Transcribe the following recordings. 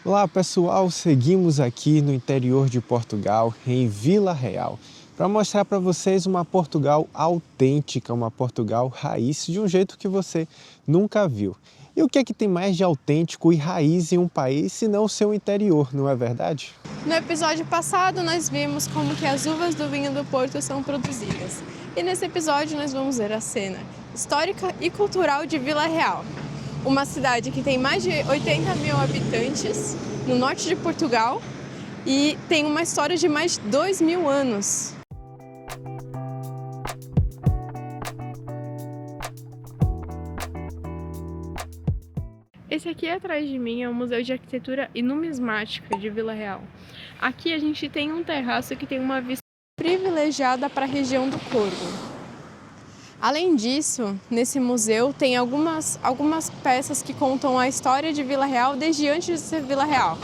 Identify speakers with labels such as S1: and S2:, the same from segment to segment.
S1: Olá pessoal, seguimos aqui no interior de Portugal, em Vila Real, para mostrar para vocês uma Portugal autêntica, uma Portugal raiz, de um jeito que você nunca viu. E o que é que tem mais de autêntico e raiz em um país, se não o seu interior, não é verdade?
S2: No episódio passado, nós vimos como que as uvas do vinho do Porto são produzidas. E nesse episódio nós vamos ver a cena histórica e cultural de Vila Real. Uma cidade que tem mais de 80 mil habitantes, no norte de Portugal, e tem uma história de mais de 2.000 anos. Esse aqui atrás de mim é o Museu de Arquitetura e Numismática de Vila Real. Aqui a gente tem um terraço que tem uma vista privilegiada para a região do Corvo. Além disso, nesse museu tem algumas peças que contam a história de Vila Real desde antes de ser Vila Real,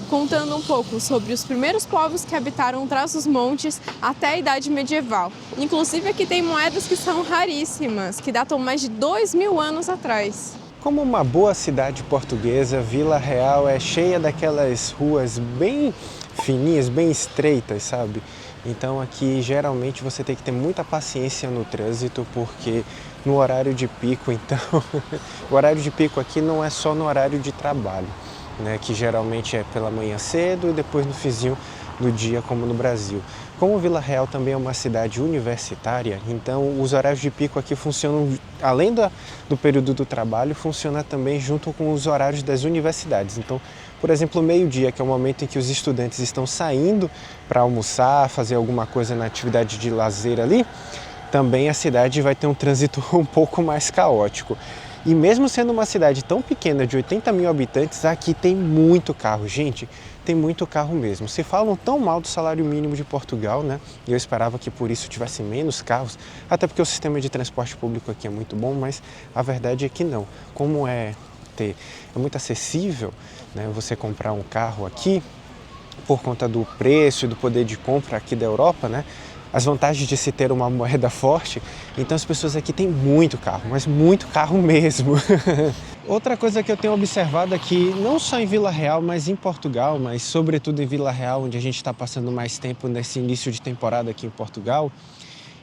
S2: contando um pouco sobre os primeiros povos que habitaram Trás-os-Montes até a Idade Medieval. Inclusive aqui tem moedas que são raríssimas, que datam mais de 2.000 anos atrás.
S1: Como uma boa cidade portuguesa, Vila Real é cheia daquelas ruas bem fininhas, bem estreitas, sabe? Então aqui geralmente você tem que ter muita paciência no trânsito, porque no horário de pico, então, o horário de pico aqui não é só no horário de trabalho, né? Que geralmente é pela manhã cedo e depois no finzinho do dia, como no Brasil. Como Vila Real também é uma cidade universitária, então os horários de pico aqui funcionam, além do período do trabalho, funciona também junto com os horários das universidades. Então, por exemplo, meio-dia, que é o momento em que os estudantes estão saindo para almoçar, fazer alguma coisa na atividade de lazer ali, também a cidade vai ter um trânsito um pouco mais caótico. E mesmo sendo uma cidade tão pequena, de 80 mil habitantes, aqui tem muito carro. Gente, tem muito carro mesmo. Se falam tão mal do salário mínimo de Portugal, né? E eu esperava que por isso tivesse menos carros, até porque o sistema de transporte público aqui é muito bom, mas a verdade é que não. Como é muito acessível, né, você comprar um carro aqui, por conta do preço e do poder de compra aqui da Europa, né? As vantagens de se ter uma moeda forte, então as pessoas aqui têm muito carro, mas muito carro mesmo. Outra coisa que eu tenho observado aqui, não só em Vila Real, mas em Portugal, mas sobretudo em Vila Real, onde a gente está passando mais tempo nesse início de temporada aqui em Portugal,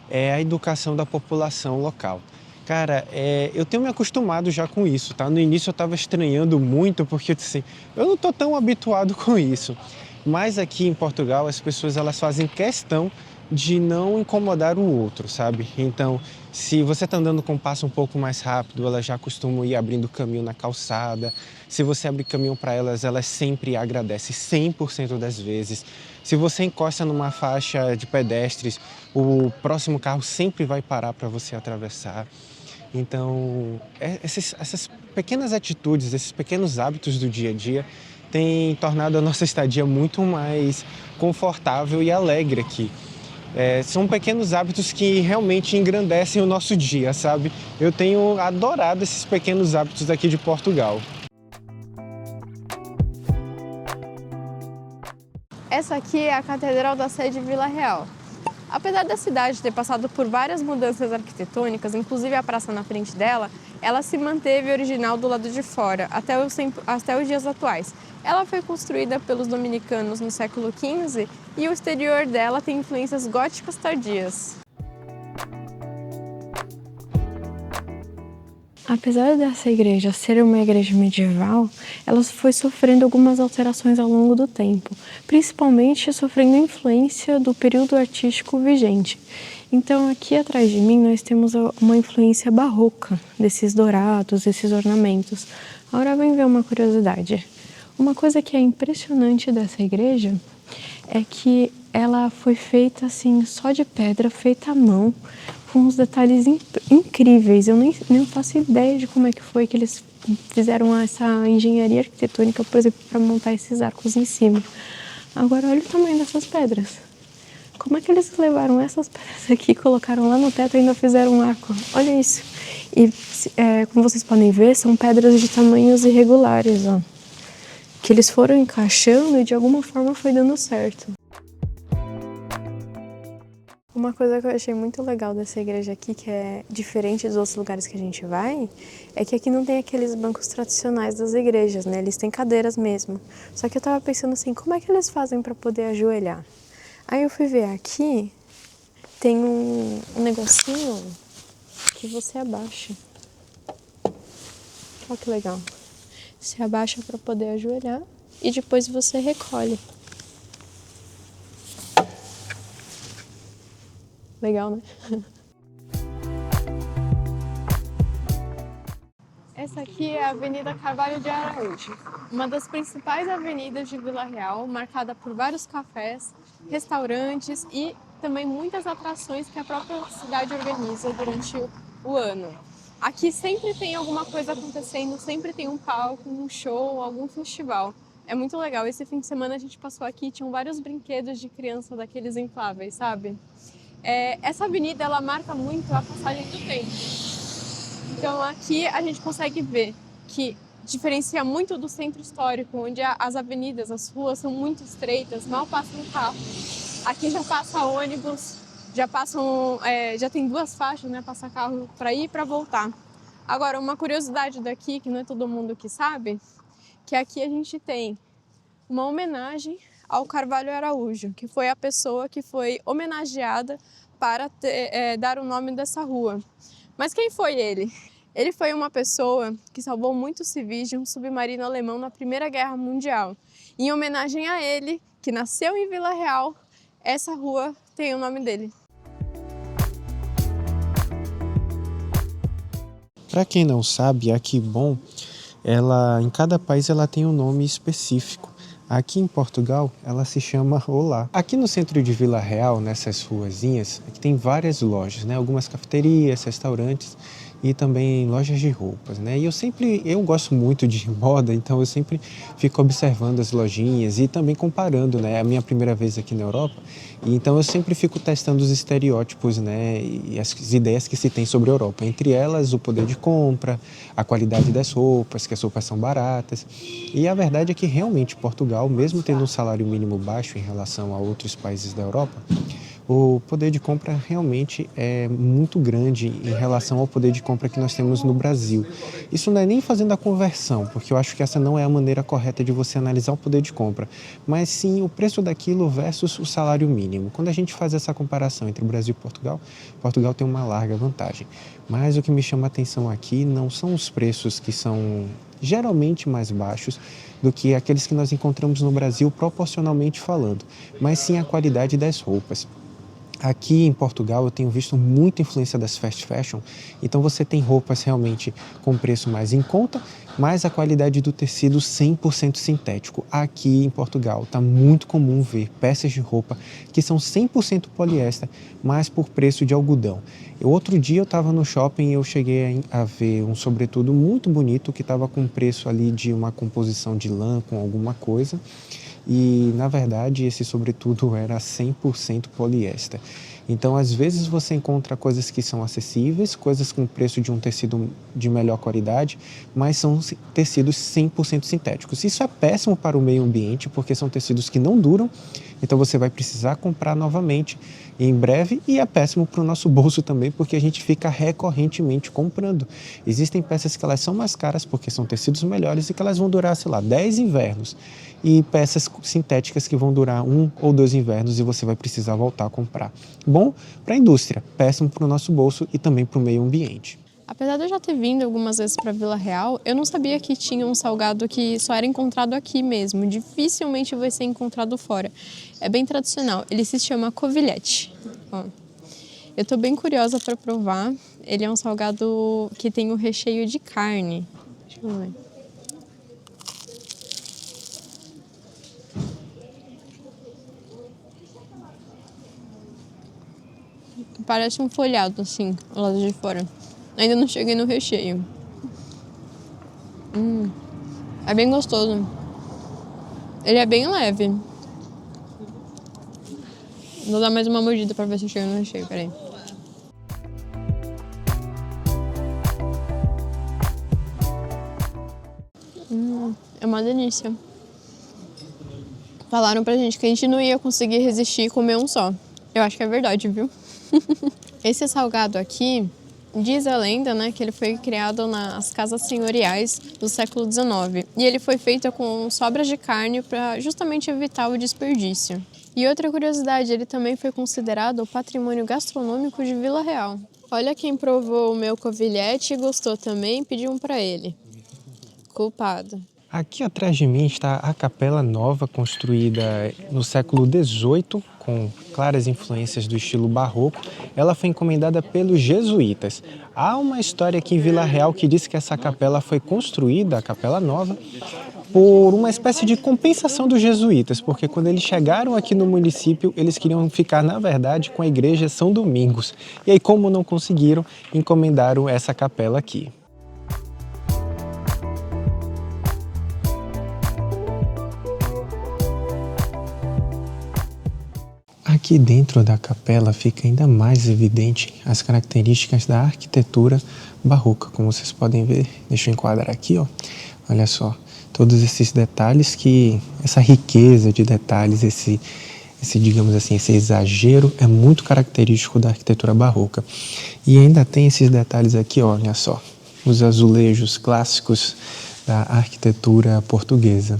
S1: é a educação da população local. Cara, eu tenho me acostumado já com isso, tá? No início eu estava estranhando muito, porque assim, eu não estou tão habituado com isso. Mas aqui em Portugal as pessoas elas fazem questão de não incomodar o outro, sabe? Então, se você está andando com um passo um pouco mais rápido, elas já costumam ir abrindo caminho na calçada. Se você abre caminho para elas, elas sempre agradecem, 100% das vezes. Se você encosta numa faixa de pedestres, o próximo carro sempre vai parar para você atravessar. Então, essas pequenas atitudes, esses pequenos hábitos do dia a dia têm tornado a nossa estadia muito mais confortável e alegre aqui. São pequenos hábitos que realmente engrandecem o nosso dia, sabe? Eu tenho adorado esses pequenos hábitos aqui de Portugal.
S2: Essa aqui é a Catedral da Sé de Vila Real. Apesar da cidade ter passado por várias mudanças arquitetônicas, inclusive a praça na frente dela, ela se manteve original do lado de fora, até os dias atuais. Ela foi construída pelos dominicanos no século XV e o exterior dela tem influências góticas tardias. Apesar dessa igreja ser uma igreja medieval, ela foi sofrendo algumas alterações ao longo do tempo, principalmente sofrendo influência do período artístico vigente. Então aqui atrás de mim nós temos uma influência barroca desses dourados, desses ornamentos. Agora vem ver uma curiosidade. Uma coisa que é impressionante dessa igreja é que ela foi feita assim só de pedra, feita à mão, com uns detalhes incríveis. Eu nem faço ideia de como é que foi que eles fizeram essa engenharia arquitetônica, por exemplo, para montar esses arcos em cima. Agora olha o tamanho dessas pedras. Como é que eles levaram essas pedras aqui, colocaram lá no teto e ainda fizeram um arco? Olha isso. E como vocês podem ver, são pedras de tamanhos irregulares, ó, que eles foram encaixando e de alguma forma foi dando certo. O Uma coisa que eu achei muito legal dessa igreja aqui, que é diferente dos outros lugares que a gente vai, é que aqui não tem aqueles bancos tradicionais das igrejas, né? Eles têm cadeiras mesmo. Só que eu tava pensando assim, como é que eles fazem para poder ajoelhar? Aí eu fui ver aqui, tem um negocinho que você abaixa. Olha que legal. Você abaixa para poder ajoelhar e depois você recolhe. Legal, né? Essa aqui é a Avenida Carvalho de Araújo, uma das principais avenidas de Vila Real, marcada por vários cafés, restaurantes e também muitas atrações que a própria cidade organiza durante o ano. Aqui sempre tem alguma coisa acontecendo, sempre tem um palco, um show, algum festival. É muito legal. Esse fim de semana a gente passou aqui e tinham vários brinquedos de criança daqueles infláveis, sabe? Essa avenida ela marca muito a passagem do tempo. Então aqui a gente consegue ver que diferencia muito do centro histórico, onde as avenidas, as ruas são muito estreitas, mal passa um carro. Aqui já passa ônibus, já tem duas faixas, né? Passa carro para ir e para voltar. Agora, uma curiosidade daqui, que não é todo mundo que sabe, que aqui a gente tem uma homenagem ao Carvalho Araújo, que foi a pessoa que foi homenageada para dar o nome dessa rua. Mas quem foi ele? Ele foi uma pessoa que salvou muitos civis de um submarino alemão na Primeira Guerra Mundial. Em homenagem a ele, que nasceu em Vila Real, essa rua tem o nome dele.
S1: Para quem não sabe, a Quiberon, em cada país ela tem um nome específico. Aqui em Portugal, ela se chama Olá. Aqui no centro de Vila Real, nessas ruazinhas, aqui tem várias lojas, né? Algumas cafeterias, restaurantes e também lojas de roupas, né? E eu gosto muito de moda, então eu sempre fico observando as lojinhas e também comparando, né? É a minha primeira vez aqui na Europa, e então eu sempre fico testando os estereótipos, né? E as ideias que se tem sobre a Europa. Entre elas, o poder de compra, a qualidade das roupas, que as roupas são baratas. E a verdade é que realmente Portugal, mesmo tendo um salário mínimo baixo em relação a outros países da Europa, o poder de compra realmente é muito grande em relação ao poder de compra que nós temos no Brasil. Isso não é nem fazendo a conversão, porque eu acho que essa não é a maneira correta de você analisar o poder de compra, mas sim o preço daquilo versus o salário mínimo. Quando a gente faz essa comparação entre o Brasil e Portugal, Portugal tem uma larga vantagem. Mas o que me chama a atenção aqui não são os preços que são geralmente mais baixos do que aqueles que nós encontramos no Brasil proporcionalmente falando, mas sim a qualidade das roupas. Aqui em Portugal eu tenho visto muita influência das fast fashion, então você tem roupas realmente com preço mais em conta, mas a qualidade do tecido 100% sintético. Aqui em Portugal está muito comum ver peças de roupa que são 100% poliéster, mas por preço de algodão. Outro dia eu estava no shopping e eu cheguei a ver um sobretudo muito bonito que estava com preço ali de uma composição de lã com alguma coisa. E, na verdade, esse sobretudo era 100% poliéster. Então, às vezes você encontra coisas que são acessíveis, coisas com preço de um tecido de melhor qualidade, mas são tecidos 100% sintéticos. Isso é péssimo para o meio ambiente, porque são tecidos que não duram, então você vai precisar comprar novamente em breve, e é péssimo para o nosso bolso também, porque a gente fica recorrentemente comprando. Existem peças que elas são mais caras porque são tecidos melhores e que elas vão durar, sei lá, 10 invernos, e peças sintéticas que vão durar 1 ou 2 invernos e você vai precisar voltar a comprar. Bom para a indústria, péssimo para o nosso bolso e também para o meio ambiente.
S2: Apesar de eu já ter vindo algumas vezes para Vila Real, eu não sabia que tinha um salgado que só era encontrado aqui mesmo. Dificilmente vai ser encontrado fora. É bem tradicional. Ele se chama covilhete. Ó, eu tô bem curiosa para provar. Ele é um salgado que tem o recheio de carne. Deixa eu ver. Parece um folhado, assim, ao lado de fora. Ainda não cheguei no recheio. É bem gostoso. Ele é bem leve. Vou dar mais uma mordida pra ver se chega no recheio, peraí. É uma delícia. Falaram pra gente que a gente não ia conseguir resistir e comer um só. Eu acho que é verdade, viu? Esse salgado aqui, diz a lenda, né, que ele foi criado nas casas senhoriais do século XIX. E ele foi feito com sobras de carne para justamente evitar o desperdício. E outra curiosidade, ele também foi considerado o patrimônio gastronômico de Vila Real. Olha quem provou o meu covilhete e gostou também, pediu um para ele. Culpado.
S1: Aqui atrás de mim está a Capela Nova, construída no século XVIII, com claras influências do estilo barroco. Ela foi encomendada pelos jesuítas. Há uma história aqui em Vila Real que diz que essa capela foi construída, a Capela Nova, por uma espécie de compensação dos jesuítas, porque quando eles chegaram aqui no município, eles queriam ficar, na verdade, com a igreja São Domingos. E aí, como não conseguiram, encomendaram essa capela aqui. Aqui dentro da capela fica ainda mais evidente as características da arquitetura barroca, como vocês podem ver. Deixa eu enquadrar aqui, ó. Olha só, todos esses detalhes essa riqueza de detalhes, digamos assim, esse exagero é muito característico da arquitetura barroca. E ainda tem esses detalhes aqui, ó, olha só, os azulejos clássicos da arquitetura portuguesa.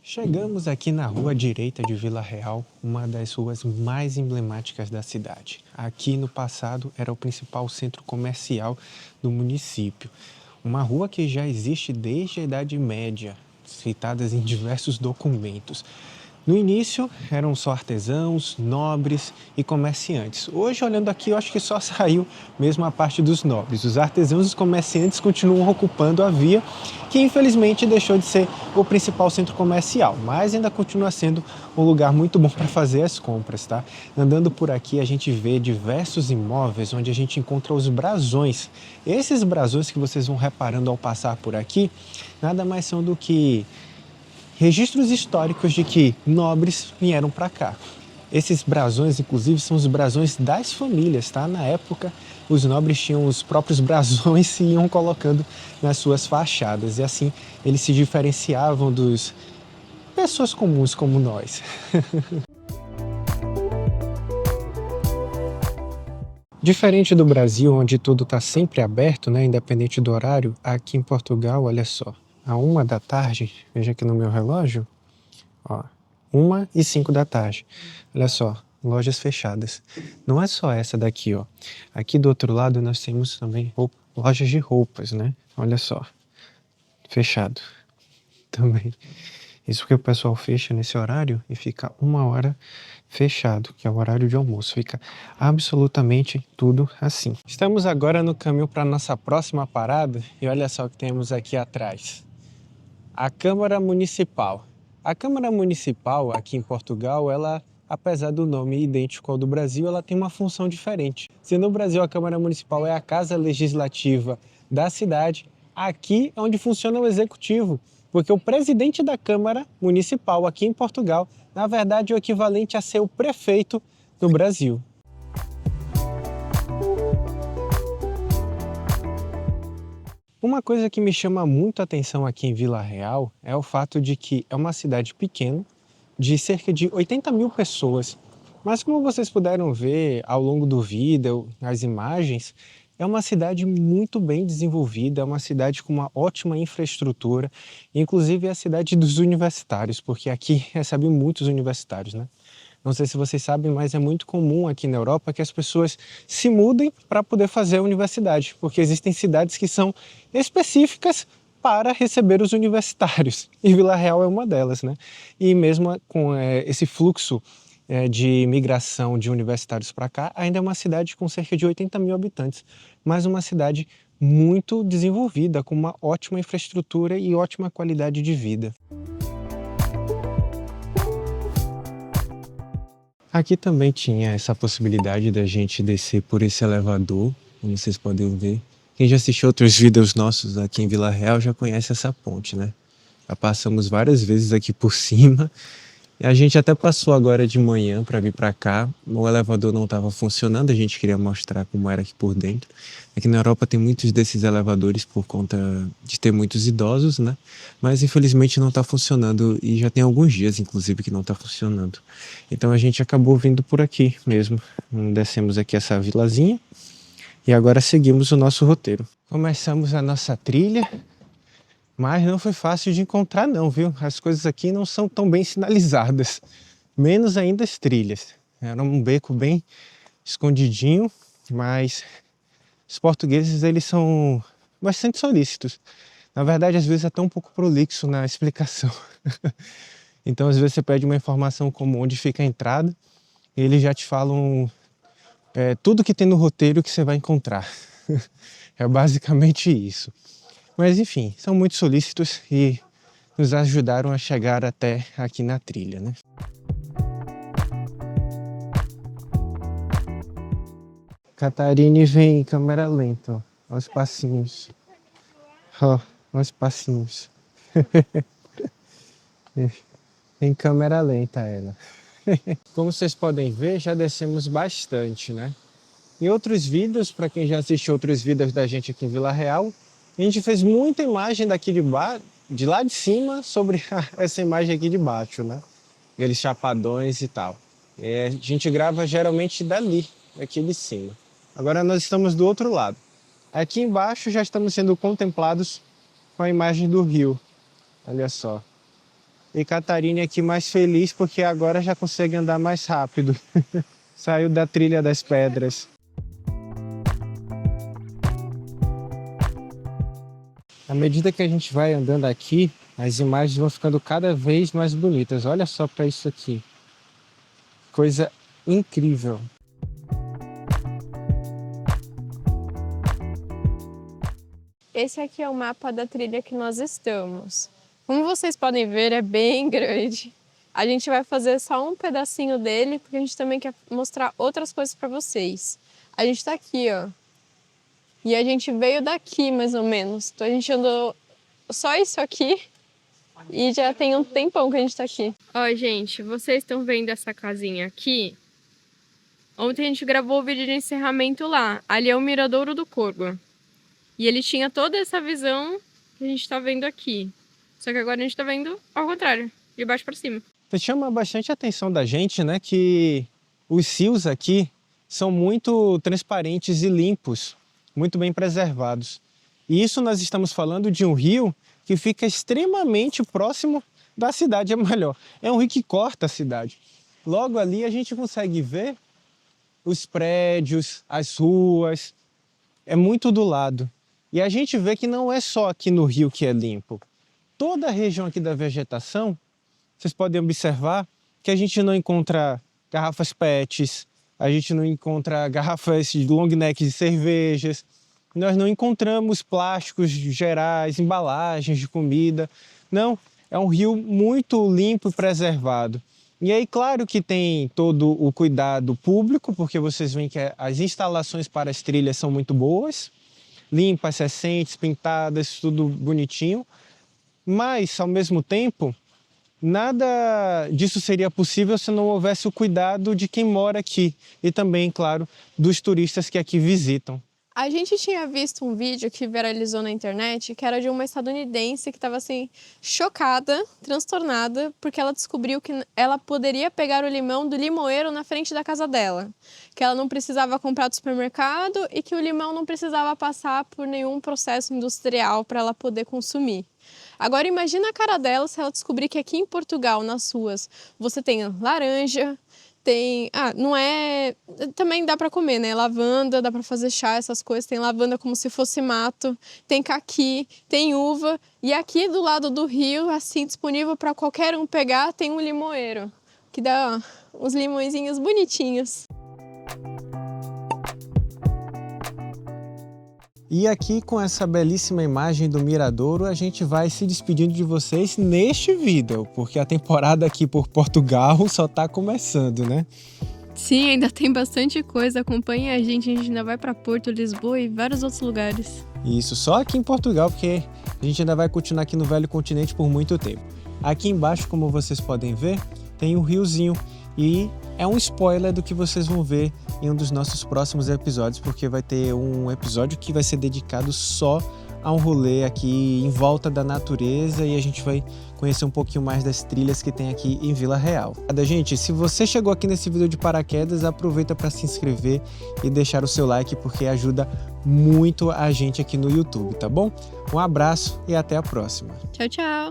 S1: Chegamos aqui na rua direita de Vila Real, uma das ruas mais emblemáticas da cidade. Aqui no passado era o principal centro comercial do município. Uma rua que já existe desde a Idade Média, citadas em diversos documentos. No início eram só artesãos, nobres e comerciantes. Hoje, olhando aqui, eu acho que só saiu mesmo a parte dos nobres. Os artesãos e os comerciantes continuam ocupando a via, que infelizmente deixou de ser o principal centro comercial, mas ainda continua sendo um lugar muito bom para fazer as compras, tá? Andando por aqui, a gente vê diversos imóveis onde a gente encontra os brasões. Esses brasões que vocês vão reparando ao passar por aqui, nada mais são do que registros históricos de que nobres vieram para cá. Esses brasões, inclusive, são os brasões das famílias, tá? Na época, os nobres tinham os próprios brasões e iam colocando nas suas fachadas. E assim, eles se diferenciavam dos pessoas comuns como nós. Diferente do Brasil, onde tudo está sempre aberto, né, independente do horário, aqui em Portugal, olha só, à 1h da tarde, veja aqui no meu relógio, ó, 1h05 da tarde. Olha só, lojas fechadas. Não é só essa daqui, ó. Aqui do outro lado nós temos também lojas de roupas, né? Olha só, fechado também. Isso porque o pessoal fecha nesse horário e fica 1 hora fechado, que é o horário de almoço. Fica absolutamente tudo assim. Estamos agora no caminho para a nossa próxima parada e olha só o que temos aqui atrás. A Câmara Municipal. A Câmara Municipal aqui em Portugal, ela, apesar do nome idêntico ao do Brasil, ela tem uma função diferente. Se no Brasil a Câmara Municipal é a casa legislativa da cidade, aqui é onde funciona o executivo, porque o presidente da Câmara Municipal aqui em Portugal, na verdade, é o equivalente a ser o prefeito no Brasil. Uma coisa que me chama muito a atenção aqui em Vila Real é o fato de que é uma cidade pequena, de cerca de 80 mil pessoas. Mas como vocês puderam ver ao longo do vídeo, nas imagens, é uma cidade muito bem desenvolvida, é uma cidade com uma ótima infraestrutura, inclusive é a cidade dos universitários, porque aqui recebe muitos universitários, né? Não sei se vocês sabem, mas é muito comum aqui na Europa que as pessoas se mudem para poder fazer a universidade, porque existem cidades que são específicas para receber os universitários, e Vila Real é uma delas, né? E mesmo com esse fluxo de migração de universitários para cá, ainda é uma cidade com cerca de 80 mil habitantes, mas uma cidade muito desenvolvida, com uma ótima infraestrutura e ótima qualidade de vida. Aqui também tinha essa possibilidade da gente descer por esse elevador, como vocês podem ver. Quem já assistiu outros vídeos nossos aqui em Vila Real já conhece essa ponte, né? Já passamos várias vezes aqui por cima A gente até passou agora de manhã para vir para cá, o elevador não estava funcionando, a gente queria mostrar como era aqui por dentro. Aqui na Europa tem muitos desses elevadores por conta de ter muitos idosos, né? Mas infelizmente não está funcionando e já tem alguns dias, inclusive, que não está funcionando. Então a gente acabou vindo por aqui mesmo. Descemos aqui essa vilazinha e agora seguimos o nosso roteiro. Começamos a nossa trilha. Mas não foi fácil de encontrar não, viu? As coisas aqui não são tão bem sinalizadas. Menos ainda as trilhas. Era um beco bem escondidinho, mas os portugueses, eles são bastante solícitos. Na verdade, às vezes até um pouco prolixo na explicação. Então, às vezes você pede uma informação como onde fica a entrada, e eles já te falam tudo que tem no roteiro que você vai encontrar. É basicamente isso. Mas enfim, são muito solícitos e nos ajudaram a chegar até aqui na trilha, né? Catarine vem em câmera lenta, ó. Olha os passinhos. Ó, olha os passinhos. Em câmera lenta ela. Como vocês podem ver, já descemos bastante, né? Em outros vídeos, para quem já assistiu outros vídeos da gente aqui em Vila Real, a gente fez muita imagem daqui de lá de cima sobre essa imagem aqui de baixo, né? Aqueles chapadões e tal. A gente grava geralmente dali, aqui de cima. Agora nós estamos do outro lado. Aqui embaixo já estamos sendo contemplados com a imagem do rio. Olha só. E Catarine aqui mais feliz porque agora já consegue andar mais rápido. Saiu da trilha das pedras. À medida que a gente vai andando aqui, as imagens vão ficando cada vez mais bonitas. Olha só para isso aqui. Coisa incrível.
S2: Esse aqui é o mapa da trilha que nós estamos. Como vocês podem ver, é bem grande. A gente vai fazer só um pedacinho dele, porque a gente também quer mostrar outras coisas para vocês. A gente tá aqui, ó. E a gente veio daqui, mais ou menos. Então a gente andou só isso aqui e já tem um tempão que a gente tá aqui. Ó, gente, vocês estão vendo essa casinha aqui? Ontem a gente gravou o vídeo de encerramento lá. Ali é o Miradouro do Corgo. E ele tinha toda essa visão que a gente tá vendo aqui. Só que agora a gente tá vendo ao contrário, de baixo para cima.
S1: Chama bastante a atenção da gente, né, que os rios aqui são muito transparentes e limpos, muito bem preservados. E isso nós estamos falando de um rio que fica extremamente próximo da cidade, é melhor. É um rio que corta a cidade. Logo ali a gente consegue ver os prédios, as ruas, é muito do lado. E a gente vê que não é só aqui no rio que é limpo. Toda a região aqui da vegetação, vocês podem observar que a gente não encontra garrafas PETs, a gente não encontra garrafas de long neck de cervejas, nós não encontramos plásticos gerais, embalagens de comida. Não, é um rio muito limpo e preservado. E aí, claro que tem todo o cuidado público, porque vocês veem que as instalações para as trilhas são muito boas, limpas, recentes, pintadas, tudo bonitinho. Mas, ao mesmo tempo, nada disso seria possível se não houvesse o cuidado de quem mora aqui e também, claro, dos turistas que aqui visitam.
S2: A gente tinha visto um vídeo que viralizou na internet, que era de uma estadunidense que estava assim, chocada, transtornada, porque ela descobriu que ela poderia pegar o limão do limoeiro na frente da casa dela. Que ela não precisava comprar do supermercado e que o limão não precisava passar por nenhum processo industrial para ela poder consumir. Agora imagina a cara dela se ela descobrir que aqui em Portugal, nas ruas, você tem laranja, tem... não é... Também dá para comer, né? Lavanda, dá para fazer chá, essas coisas. Tem lavanda como se fosse mato, tem caqui, tem uva. E aqui do lado do rio, assim, disponível para qualquer um pegar, tem um limoeiro, que dá uns limõezinhos bonitinhos.
S1: E aqui com essa belíssima imagem do Miradouro, a gente vai se despedindo de vocês neste vídeo, porque a temporada aqui por Portugal só está começando, né?
S2: Sim, ainda tem bastante coisa, acompanhe a gente ainda vai para Porto, Lisboa e vários outros lugares.
S1: Isso, só aqui em Portugal, porque a gente ainda vai continuar aqui no Velho Continente por muito tempo. Aqui embaixo, como vocês podem ver, tem o riozinho. E é um spoiler do que vocês vão ver em um dos nossos próximos episódios, porque vai ter um episódio que vai ser dedicado só a um rolê aqui em volta da natureza e a gente vai conhecer um pouquinho mais das trilhas que tem aqui em Vila Real. Gente, se você chegou aqui nesse vídeo de paraquedas, aproveita para se inscrever e deixar o seu like, porque ajuda muito a gente aqui no YouTube, tá bom? Um abraço e até a próxima.
S2: Tchau, tchau!